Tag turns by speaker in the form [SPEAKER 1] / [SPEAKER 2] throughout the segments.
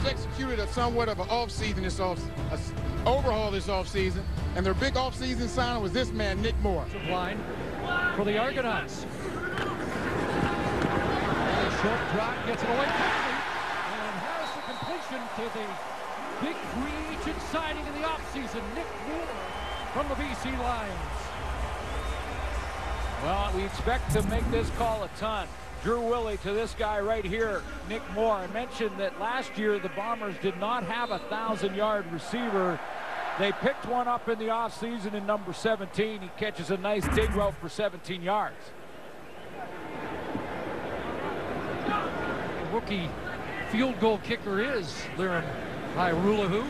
[SPEAKER 1] Bombers executed a somewhat of an off-season overhaul this off-season, and their big off-season signing was this man, Nick Moore.
[SPEAKER 2] Line for the Argonauts. Short drop, gets it away quickly, and has the completion to the big free agent signing in the offseason, Nick Moore from the BC Lions.
[SPEAKER 3] Well, we expect to make this call a ton. Drew Willie to this guy right here, Nick Moore. I mentioned that last year the Bombers did not have a 1,000-yard receiver. They picked one up in the offseason in number 17. He catches a nice dig route for 17 yards.
[SPEAKER 2] The rookie field goal kicker is Liram Hairulahu.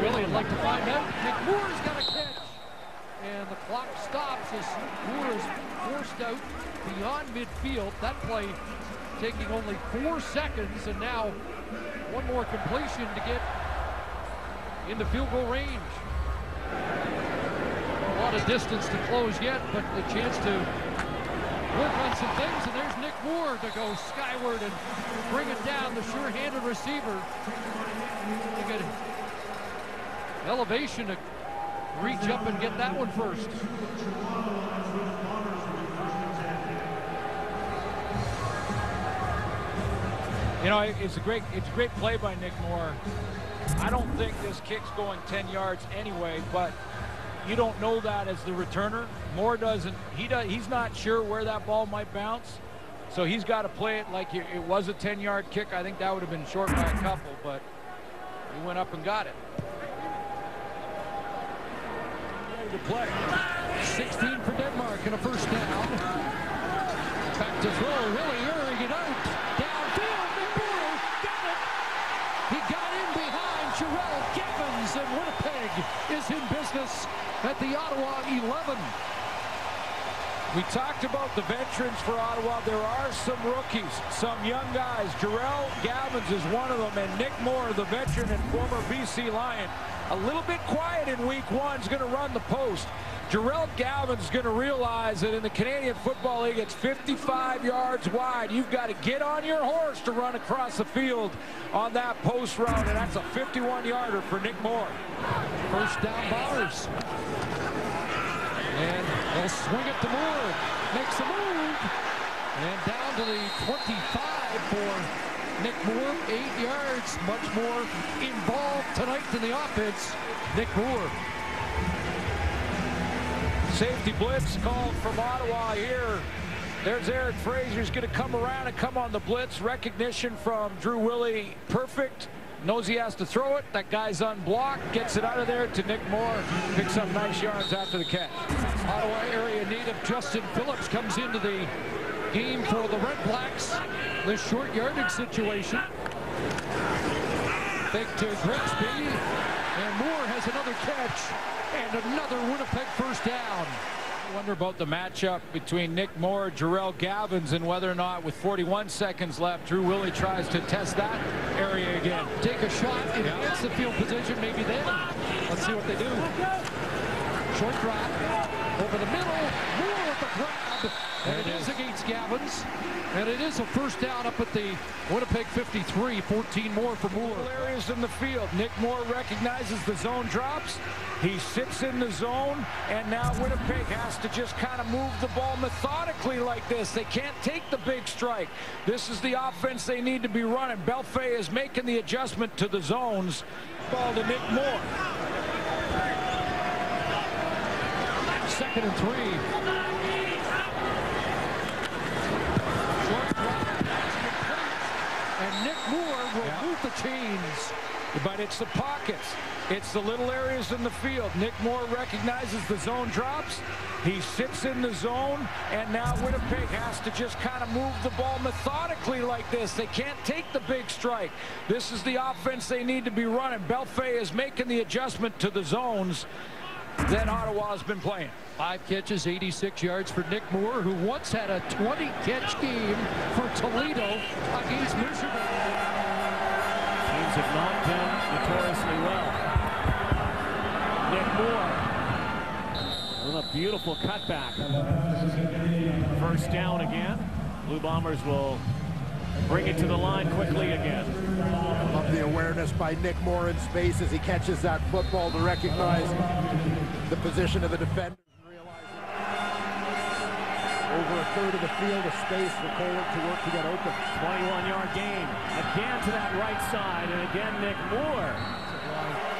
[SPEAKER 2] Willie would like to find out. Nick Moore's got a catch. And the clock stops as Moore is forced out beyond midfield. That play taking only 4 seconds, and now one more completion to get into field goal range. A lot of distance to close yet, but a chance to work on some things, and there's Nick Moore to go skyward and bring it down, the sure-handed receiver. To get elevation to reach up and get that one first.
[SPEAKER 3] You know, it's a great play by Nick Moore. I don't think this kick's going 10 yards anyway, but you don't know that as the returner. Moore doesn't. He's not sure where that ball might bounce, so he's got to play it like it was a 10-yard kick. I think that would have been short by a couple, but he went up and got it.
[SPEAKER 2] To play. 16 for Denmark and a first down. Back to throw, Willie airing it out. Downfield, Nick Moore got it. He got in behind Jarrell Gavins, and Winnipeg is in business at the Ottawa 11.
[SPEAKER 3] We talked about the veterans for Ottawa. There are some rookies, some young guys. Jarrell Gavins is one of them, and Nick Moore, the veteran and former BC Lion, a little bit quiet in week one, is going to run the post. Jarrell Gavins is going to realize that in the Canadian Football League, it's 55 yards wide. You've got to get on your horse to run across the field on that post route, and that's a 51-yarder for Nick Moore.
[SPEAKER 2] First down, Bombers. And they'll swing it to Moore. Makes a move. And down to the 25 for Nick Moore, 8 yards, much more involved tonight in the offense. Nick Moore.
[SPEAKER 3] Safety blitz called from Ottawa here. There's Eric Fraser. He's going to come around and come on the blitz. Recognition from Drew Willie. Perfect. Knows he has to throw it. That guy's unblocked. Gets it out of there to Nick Moore. Picks up nice yards after the catch.
[SPEAKER 2] Ottawa area native Justin Phillips comes into the game for the Red Blacks. The short yardage situation. Big to Grigsby, and Moore has another catch and another Winnipeg first down.
[SPEAKER 3] I wonder about the matchup between Nick Moore, Jarrell Gavins, and whether or not with 41 seconds left, Drew Willie tries to test that area again.
[SPEAKER 2] Take a shot, enhance the field position, maybe then. Let's see what they do. Short drop, over the middle, Moore with the grab, and it is against Gavins. And it is a first down up at the Winnipeg 53, 14 more for Moore.
[SPEAKER 3] Areas in the field. Nick Moore recognizes the zone drops. He sits in the zone, and now Winnipeg has to just kind of move the ball methodically like this. They can't take the big strike. This is the offense they need to be running. Belfay is making the adjustment to the zones. Ball to Nick Moore.
[SPEAKER 2] 2nd and 3. And Nick Moore will move the chains.
[SPEAKER 3] But it's the pockets. It's the little areas in the field. Nick Moore recognizes the zone drops. He sits in the zone, and now Winnipeg has to just kind of move the ball methodically like this. They can't take the big strike. This is the offense they need to be running. Belfay is making the adjustment to the zones that Ottawa's been playing.
[SPEAKER 2] 5 catches, 86 yards for Nick Moore, who once had a 20-catch game for Toledo against Michigan.
[SPEAKER 4] Teams have not done notoriously well. Nick Moore with a beautiful cutback. First down again. Blue Bombers will Bring it to the line quickly again.
[SPEAKER 5] Love the awareness by Nick Moore in space as he catches that football to recognize the position of the defender. Over a third of the field of space for Kohler to work to get open.
[SPEAKER 4] 21-yard gain. Again to that right side, and again Nick Moore.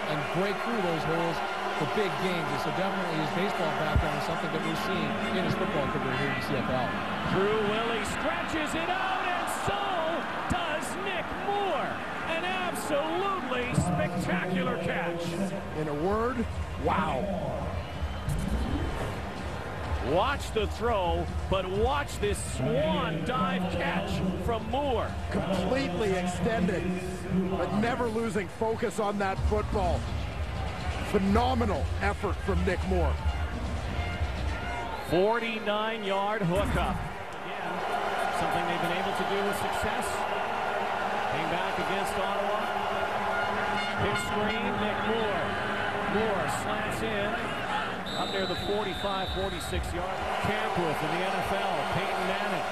[SPEAKER 6] And break through those holes for big games. And so definitely his baseball background is something that we're seeing in his football career here in the CFL.
[SPEAKER 4] Drew Willie stretches it out, and so does Nick Moore. An absolutely spectacular catch.
[SPEAKER 5] In a word, wow.
[SPEAKER 4] Watch the throw, but watch this swan dive catch from Moore.
[SPEAKER 5] Completely extended, but never losing focus on that football. Phenomenal effort from Nick Moore.
[SPEAKER 4] 49-yard hookup. Again, something they've been able to do with success. Came back against Ottawa. Pitch screen, Nick Moore. Moore slants in. Up near the 45, 46-yard. Camproof in the NFL. Peyton Manning.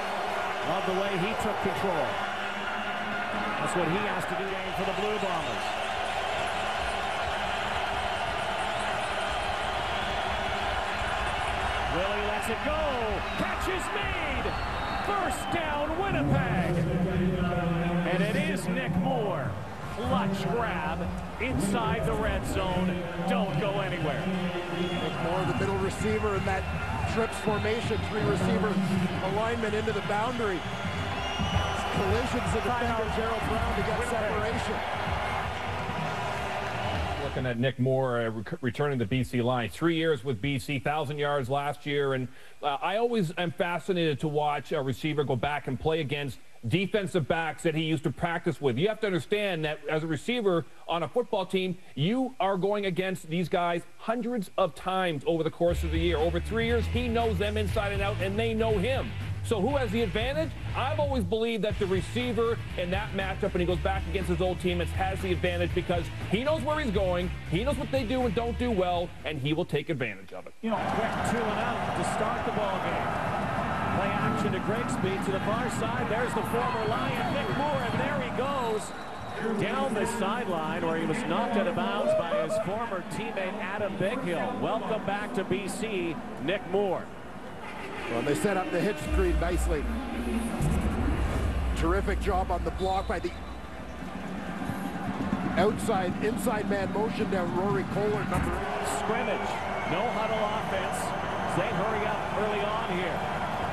[SPEAKER 4] Love the way he took control. That's what he has to do for the Blue Bombers. Willie lets it go. Catch is made. First down, Winnipeg. And it is Nick Moore. Clutch grab inside the red zone. Don't go anywhere.
[SPEAKER 5] Nick Moore, the middle receiver in that trips formation, three-receiver alignment into the boundary. Collisions of defender Gerald Brown to get separation.
[SPEAKER 7] Looking at Nick Moore returning to BC line. 3 years with BC, 1,000 yards last year. And I always am fascinated to watch a receiver go back and play against defensive backs that he used to practice with. You have to understand that as a receiver on a football team, you are going against these guys hundreds of times over the course of the year. Over 3 years, he knows them inside and out, and they know him. So who has the advantage? I've always believed that the receiver in that matchup, when he goes back against his old teammates, has the advantage because he knows where he's going, he knows what they do and don't do well, and he will take advantage of it.
[SPEAKER 4] Quick 2 and out to start the ball game. Play action to Grigsby to the far side. There's the former Lion, Nick Moore, and there he goes down the sideline where he was knocked out of bounds by his former teammate Adam Bighill. Welcome back to BC, Nick Moore.
[SPEAKER 5] Well, they set up the hitch screen nicely. Terrific job on the block by the inside man motion down Rory Kohler, number 8.
[SPEAKER 4] Scrimmage, no huddle offense. They hurry up early on here.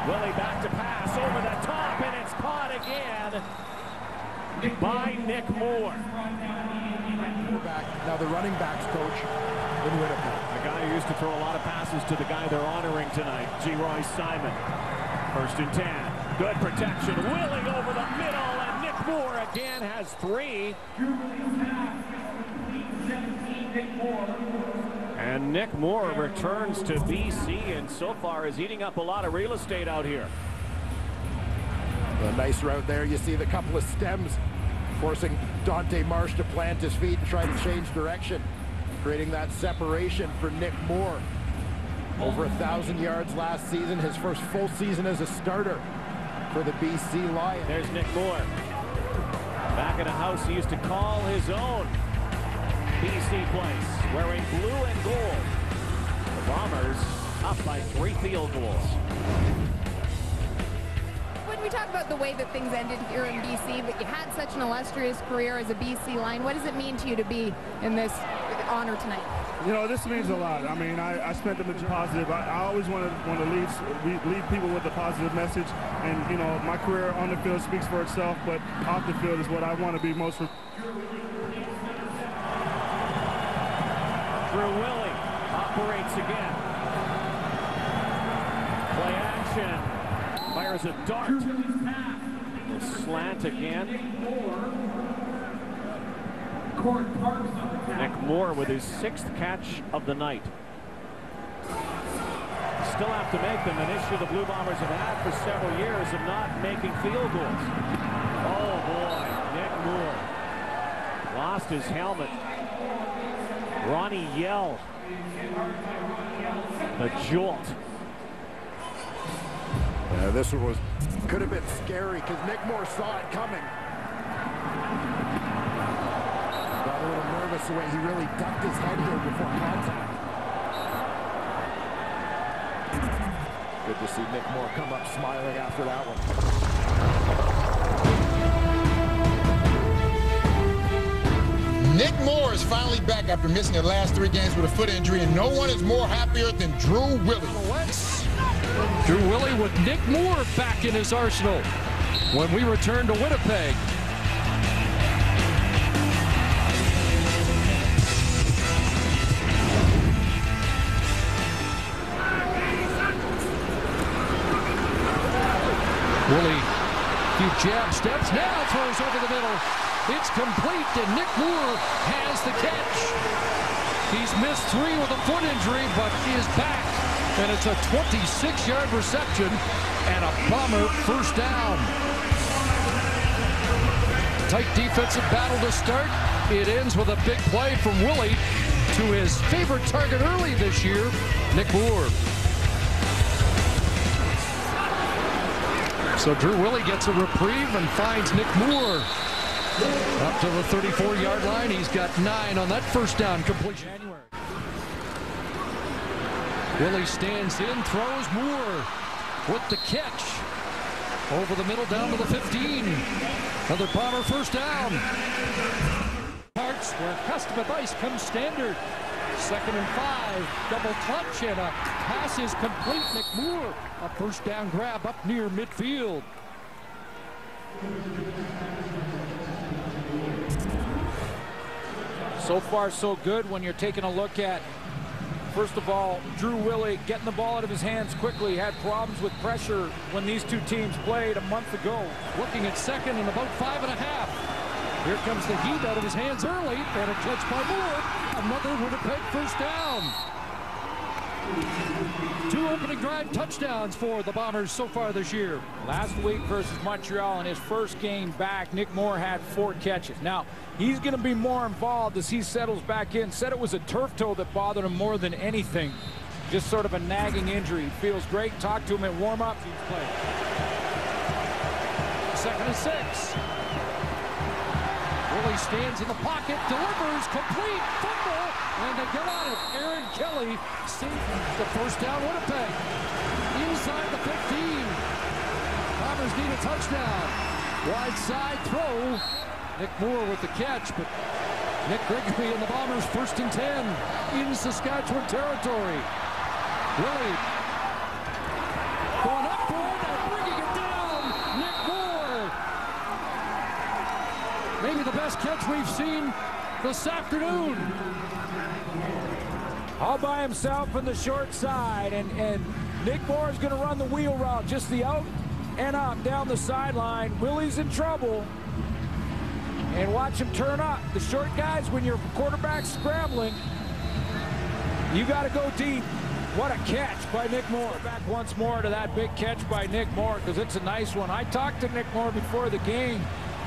[SPEAKER 4] Willie back to pass over the top, and it's caught again by Nick Moore.
[SPEAKER 5] Now the running backs coach in Winnipeg.
[SPEAKER 4] A guy who used to throw a lot of passes to the guy they're honoring tonight, G. Roy Simon. 1st and 10. Good protection. Willie over the middle, and Nick Moore again has 3. And Nick Moore returns to BC, and so far is eating up a lot of real estate out here.
[SPEAKER 5] A nice route there. You see the couple of stems forcing Dante Marsh to plant his feet and try to change direction, creating that separation for Nick Moore. Over 1,000 yards last season, his first full season as a starter for the BC Lions.
[SPEAKER 4] There's Nick Moore. Back in a house he used to call his own. BC place, wearing blue and gold. The Bombers up by 3 field goals.
[SPEAKER 8] When we talk about the way that things ended here in BC, but you had such an illustrious career as a BC Lion, what does it mean to you to be in this honor tonight?
[SPEAKER 9] You know, this means a lot. I mean, I spent them as positive. I always want to leave people with a positive message. And, you know, my career on the field speaks for itself, but off the field is what I want to be most.
[SPEAKER 4] Drew Willie operates again. Play action. Fires a dart. The slant again. Nick Moore with his 6th catch of the night. Still have to make them, an issue the Blue Bombers have had for several years of not making field goals. Oh boy, Nick Moore lost his helmet. Ronnie Yell, the jolt.
[SPEAKER 5] This one was Could have been scary because Nick Moore saw it coming. Got a little nervous the way he really ducked his head here before contact. Good to see Nick Moore come up smiling after that one.
[SPEAKER 1] Nick Moore is finally back after missing the last 3 games with a foot injury, and no one is more happier than Drew Willie.
[SPEAKER 2] Drew Willie with Nick Moore back in his arsenal when we return to Winnipeg. Willie, few jab steps, now throws over the middle. It's complete, and Nick Moore has the catch. He's missed 3 with a foot injury, but he is back, and it's a 26-yard reception and a Bomber first down. Tight defensive battle to start. It ends with a big play from Willie to his favorite target early this year, Nick Moore. So Drew Willie gets a reprieve and finds Nick Moore up to the 34-yard line. He's got 9 on that first down completion. Willie stands in, throws. Moore with the catch. Over the middle, down to the 15. Another Bomber first down. Parts where custom advice comes standard. 2nd and 5, double clutch, and a pass is complete. Nick Moore, a first down grab up near midfield.
[SPEAKER 3] So far, so good when you're taking a look at, first of all, Drew Willie getting the ball out of his hands quickly. Had problems with pressure when these two teams played a month ago.
[SPEAKER 2] Looking at 2nd and about 5.5. Here comes the heat out of his hands early, and a catch by Moore. Another Winnipeg first down. 2 opening drive touchdowns for the Bombers so far this year.
[SPEAKER 3] Last week versus Montreal in his first game back, Nick Moore had 4 catches. Now, he's going to be more involved as he settles back in. Said it was a turf toe that bothered him more than anything. Just sort of a nagging injury. Feels great. Talk to him at warm-up.
[SPEAKER 2] 2nd and 6. Willie stands in the pocket, delivers, complete, fumble, and they get on it. Aaron Kelly saves the first down. Winnipeg inside the 15. Bombers need a touchdown. Wide side throw. Nick Moore with the catch, but Nick Grigsby and the Bombers 1st and 10 in Saskatchewan territory. Willie going up for it and bringing it down. Nick Moore. Maybe the best catch we've seen this afternoon.
[SPEAKER 3] All by himself on the short side, and Nick Moore is going to run the wheel route, just the out and up down the sideline. Willie's in trouble. And watch him turn up. The short guys, when your quarterback's scrambling, you got to go deep. What a catch by Nick Moore. Back once more to that big catch by Nick Moore, because it's a nice one. I talked to Nick Moore before the game,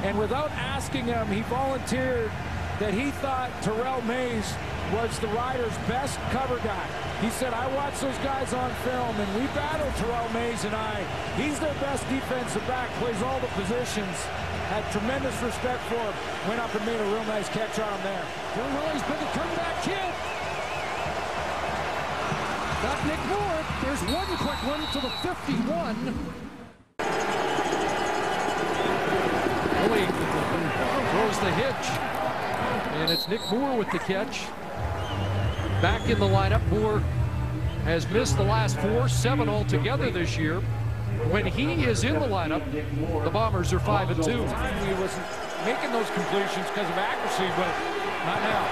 [SPEAKER 3] and without asking him, he volunteered that he thought Terrell Mays was the Riders' best cover guy. He said, I watched those guys on film, and we battled Terrell Mays and I. He's their best defensive back, plays all the positions. Had tremendous respect for him. Went up and made a real nice catch on him there.
[SPEAKER 2] Drew Willie's been the comeback kid. Got Nick Moore. There's one quick one to the 51. Willie throws the hitch. And it's Nick Moore with the catch. Back in the lineup. Moore has missed the last 4, 7 altogether this year. When he is in the lineup, the Bombers are 5-2.
[SPEAKER 3] He wasn't making those completions because of accuracy, but not now.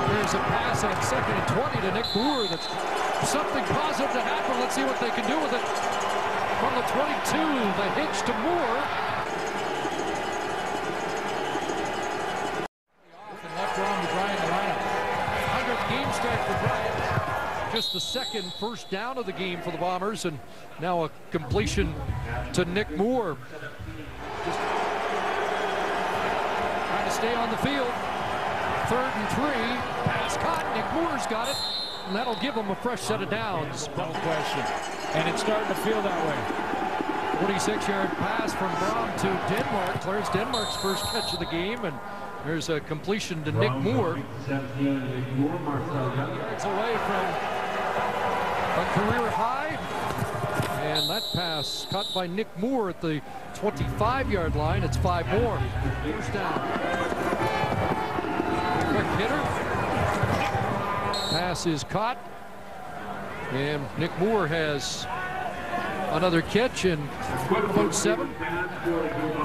[SPEAKER 2] There's a pass on 2nd and 20 to Nick Moore. That's something positive to happen. Let's see what they can do with it. From the 22, the hitch to Moore. And left arm to Bryant in the lineup. 100th game start for Bryant. Just the 2nd first down of the game for the Bombers, and now a completion to Nick Moore. Just trying to stay on the field. 3rd and 3. Pass caught. Nick Moore's got it, and that'll give him a fresh set of downs.
[SPEAKER 3] No question. And it's starting to feel that way.
[SPEAKER 2] 26-yard pass from Braun to Denmark. Clears Denmark's first catch of the game, and there's a completion to Nick Moore. Yards away from a career high. And that pass caught by Nick Moore at the 25-yard line. It's 5 more. First down. Quick hitter. Pass is caught. And Nick Moore has another catch in about 7.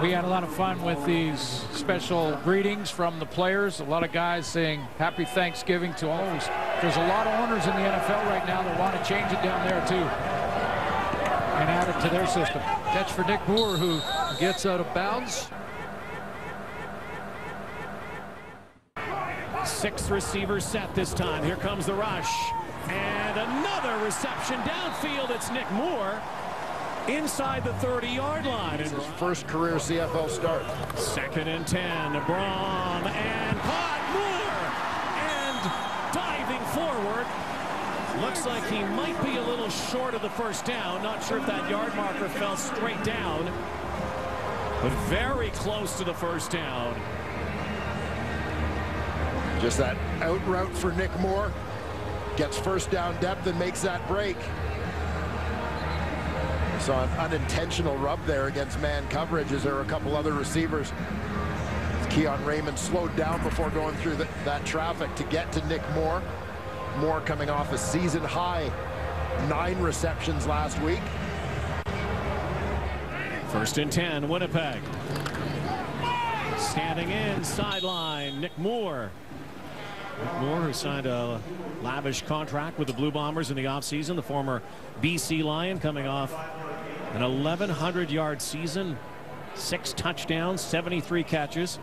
[SPEAKER 3] We had a lot of fun with these special greetings from the players. A lot of guys saying Happy Thanksgiving to all. There's a lot of owners in the NFL right now that want to change it down there too and add it to their system.
[SPEAKER 2] Catch for Nick Moore, who gets out of bounds.
[SPEAKER 4] 6th receiver set this time. Here comes the rush. And another reception downfield. It's Nick Moore inside the 30-yard line.
[SPEAKER 5] It's his first career CFL start.
[SPEAKER 4] 2nd and 10. Braun and caught Moore. And diving forward. Looks like he might be a little short of the first down. Not sure if that yard marker fell straight down. But very close to the first down.
[SPEAKER 5] Just that out route for Nick Moore. Gets first down depth and makes that break. Saw an unintentional rub there against man coverage as there were a couple other receivers. Keon Raymond slowed down before going through that traffic to get to Nick Moore. Moore coming off a season high 9 receptions last week.
[SPEAKER 4] 1st and 10, Winnipeg. Standing in, sideline, Nick Moore. Nick Moore, who signed a lavish contract with the Blue Bombers in the offseason, the former BC Lion, coming off an 1,100-yard season, 6 touchdowns, 73 catches.